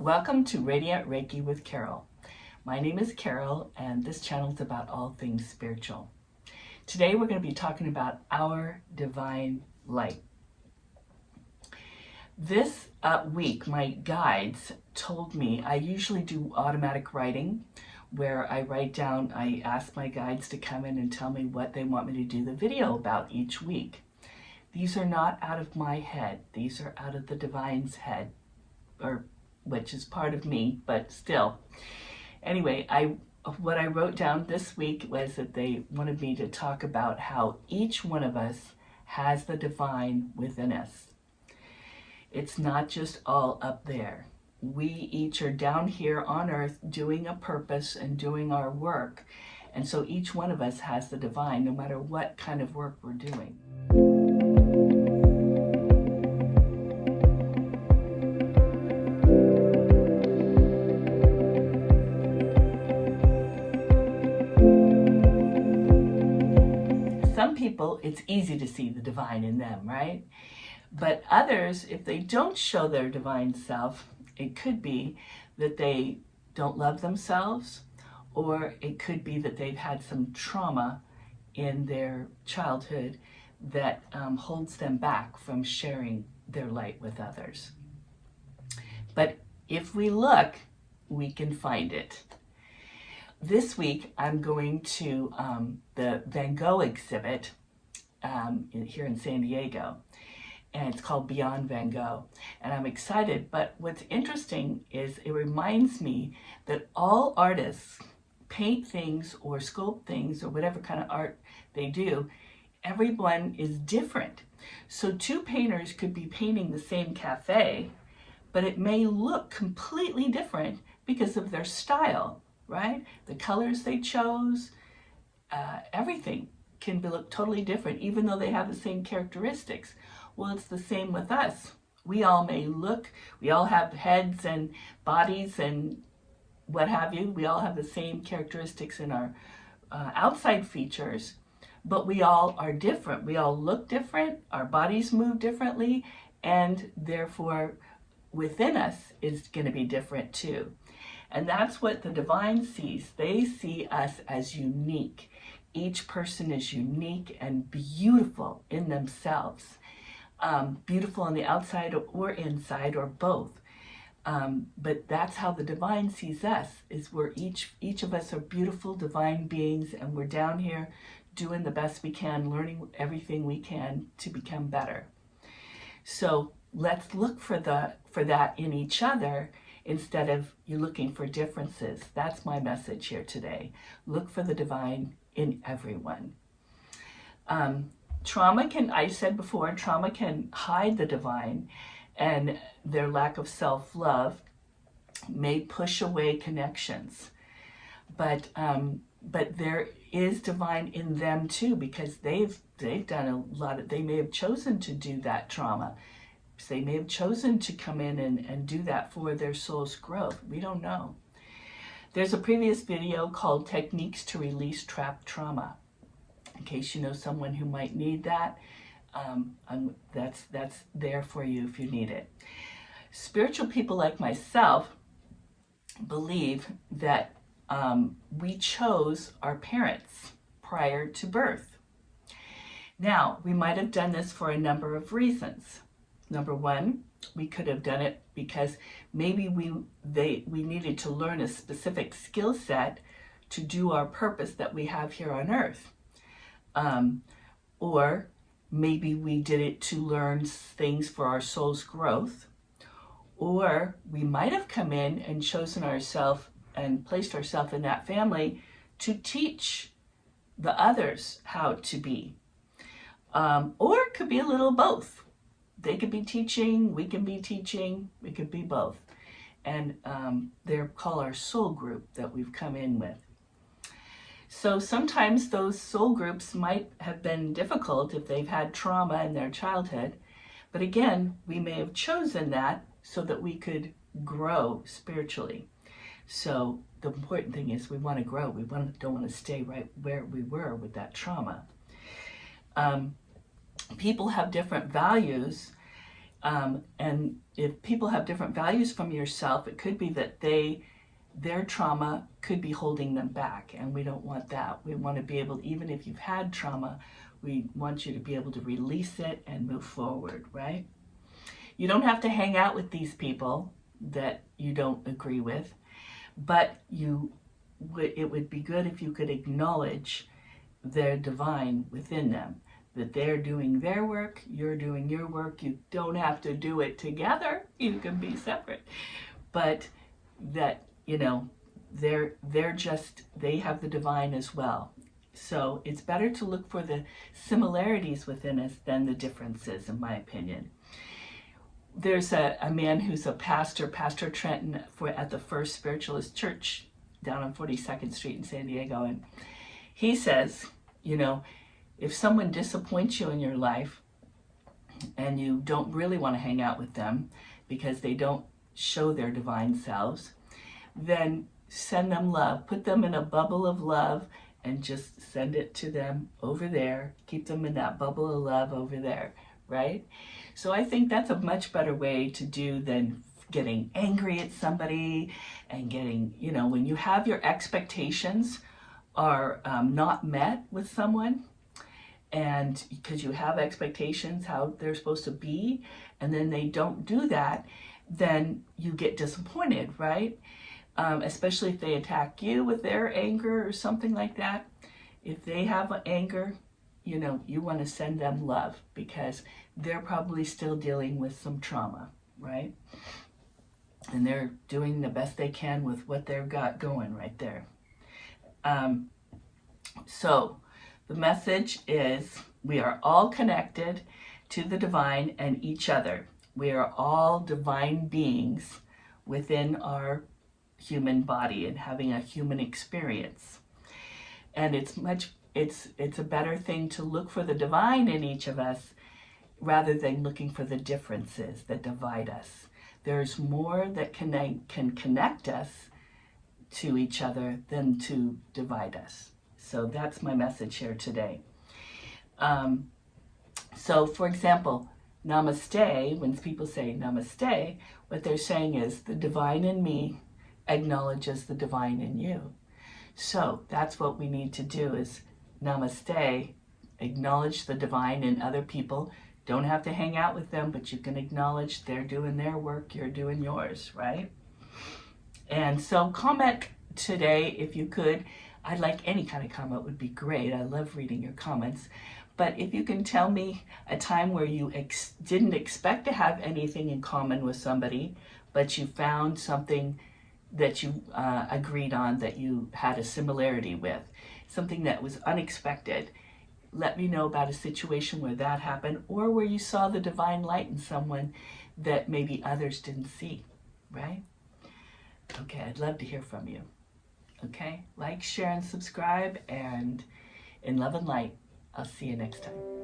Welcome to Radiant Reiki with Carol. My name is Carol and this channel is about all things spiritual. Today we're going to be talking about our divine light. This week my guides told me I usually do automatic writing where I write down, I ask my guides to come in and tell me what they want me to do the video about each week. These are not out of my head. These are out of the divine's head, or which is part of me, but still. Anyway, what I wrote down this week was that they wanted me to talk about how each one of us has the divine within us. It's not just all up there. We each are down here on earth doing a purpose and doing our work. And so each one of us has the divine, no matter what kind of work we're doing. Some people, it's easy to see the divine in them, right? But others, if they don't show their divine self, it could be that they don't love themselves, or it could be that they've had some trauma in their childhood that holds them back from sharing their light with others. But if we look, we can find it. This week, I'm going to the Van Gogh exhibit here in San Diego, and it's called Beyond Van Gogh. And I'm excited, but what's interesting is it reminds me that all artists paint things or sculpt things or whatever kind of art they do, everyone is different. So two painters could be painting the same cafe, but it may look completely different because of their style. Right? The colors they chose, everything can look totally different, even though they have the same characteristics. Well, it's the same with us. We all have heads and bodies and what have you. We all have the same characteristics in our outside features, but we all are different. We all look different, our bodies move differently, and therefore within us is going to be different too. And that's what the divine sees. They see us as unique. Each person is unique and beautiful in themselves. Beautiful on the outside or inside or both. But that's how the divine sees us, is we're each of us are beautiful divine beings, and we're down here doing the best we can, learning everything we can to become better. So let's look for that in each other, instead of you looking for differences. That's my message here today. Look for the divine in everyone. I said before, trauma can hide the divine, and their lack of self-love may push away connections. But there is divine in them too, because they've done a lot they may have chosen to do that trauma. They may have chosen to come in and do that for their soul's growth. We don't know. There's a previous video called Techniques to Release Trapped Trauma. In case you know someone who might need that, that's there for you if you need it. Spiritual people like myself believe that we chose our parents prior to birth. Now, we might have done this for a number of reasons. Number one, we could have done it because maybe we needed to learn a specific skill set to do our purpose that we have here on earth. Or maybe we did it to learn things for our soul's growth. Or we might have come in and chosen ourselves and placed ourselves in that family to teach the others how to be. Or it could be a little both. They could be teaching, we can be teaching, we could be both. And they're called our soul group that we've come in with. So sometimes those soul groups might have been difficult if they've had trauma in their childhood. But again, we may have chosen that so that we could grow spiritually. So the important thing is we want to grow. We don't want to stay right where we were with that trauma. People have different values And if people have different values from yourself, it could be that their trauma could be holding them back, and we don't want that. We want to be able, even if you've had trauma, we want you to be able to release it and move forward, right? You don't have to hang out with these people that you don't agree with, but it would be good if you could acknowledge their divine within them, that they're doing their work, you're doing your work. You don't have to do it together. You can be separate, but that, they have the divine as well. So it's better to look for the similarities within us than the differences, in my opinion. There's a man who's a pastor, Pastor Trenton, at the First Spiritualist Church down on 42nd Street in San Diego. And he says, if someone disappoints you in your life and you don't really want to hang out with them because they don't show their divine selves, then send them love. Put them in a bubble of love and just send it to them over there. Keep them in that bubble of love over there, right? So I think that's a much better way to do than getting angry at somebody and getting, when you have your expectations are not met with someone, and because you have expectations how they're supposed to be, and then they don't do that, then you get disappointed, right? Especially if they attack you with their anger or something like that. If they have anger, you want to send them love because they're probably still dealing with some trauma, right? And they're doing the best they can with what they've got going right there. So the message is we are all connected to the divine and each other. We are all divine beings within our human body and having a human experience. And it's a better thing to look for the divine in each of us rather than looking for the differences that divide us. There's more that can connect us to each other than to divide us. So that's my message here today. So for example, namaste, when people say namaste, what they're saying is the divine in me acknowledges the divine in you. So that's what we need to do is namaste, acknowledge the divine in other people. Don't have to hang out with them, but you can acknowledge they're doing their work, you're doing yours, right? And so comment today if you could. I'd like any kind of comment would be great. I love reading your comments. But if you can tell me a time where you didn't expect to have anything in common with somebody, but you found something that you agreed on, that you had a similarity with, something that was unexpected. Let me know about a situation where that happened or where you saw the divine light in someone that maybe others didn't see, right? Okay, I'd love to hear from you. Okay, like, share, and subscribe, and in love and light, I'll see you next time.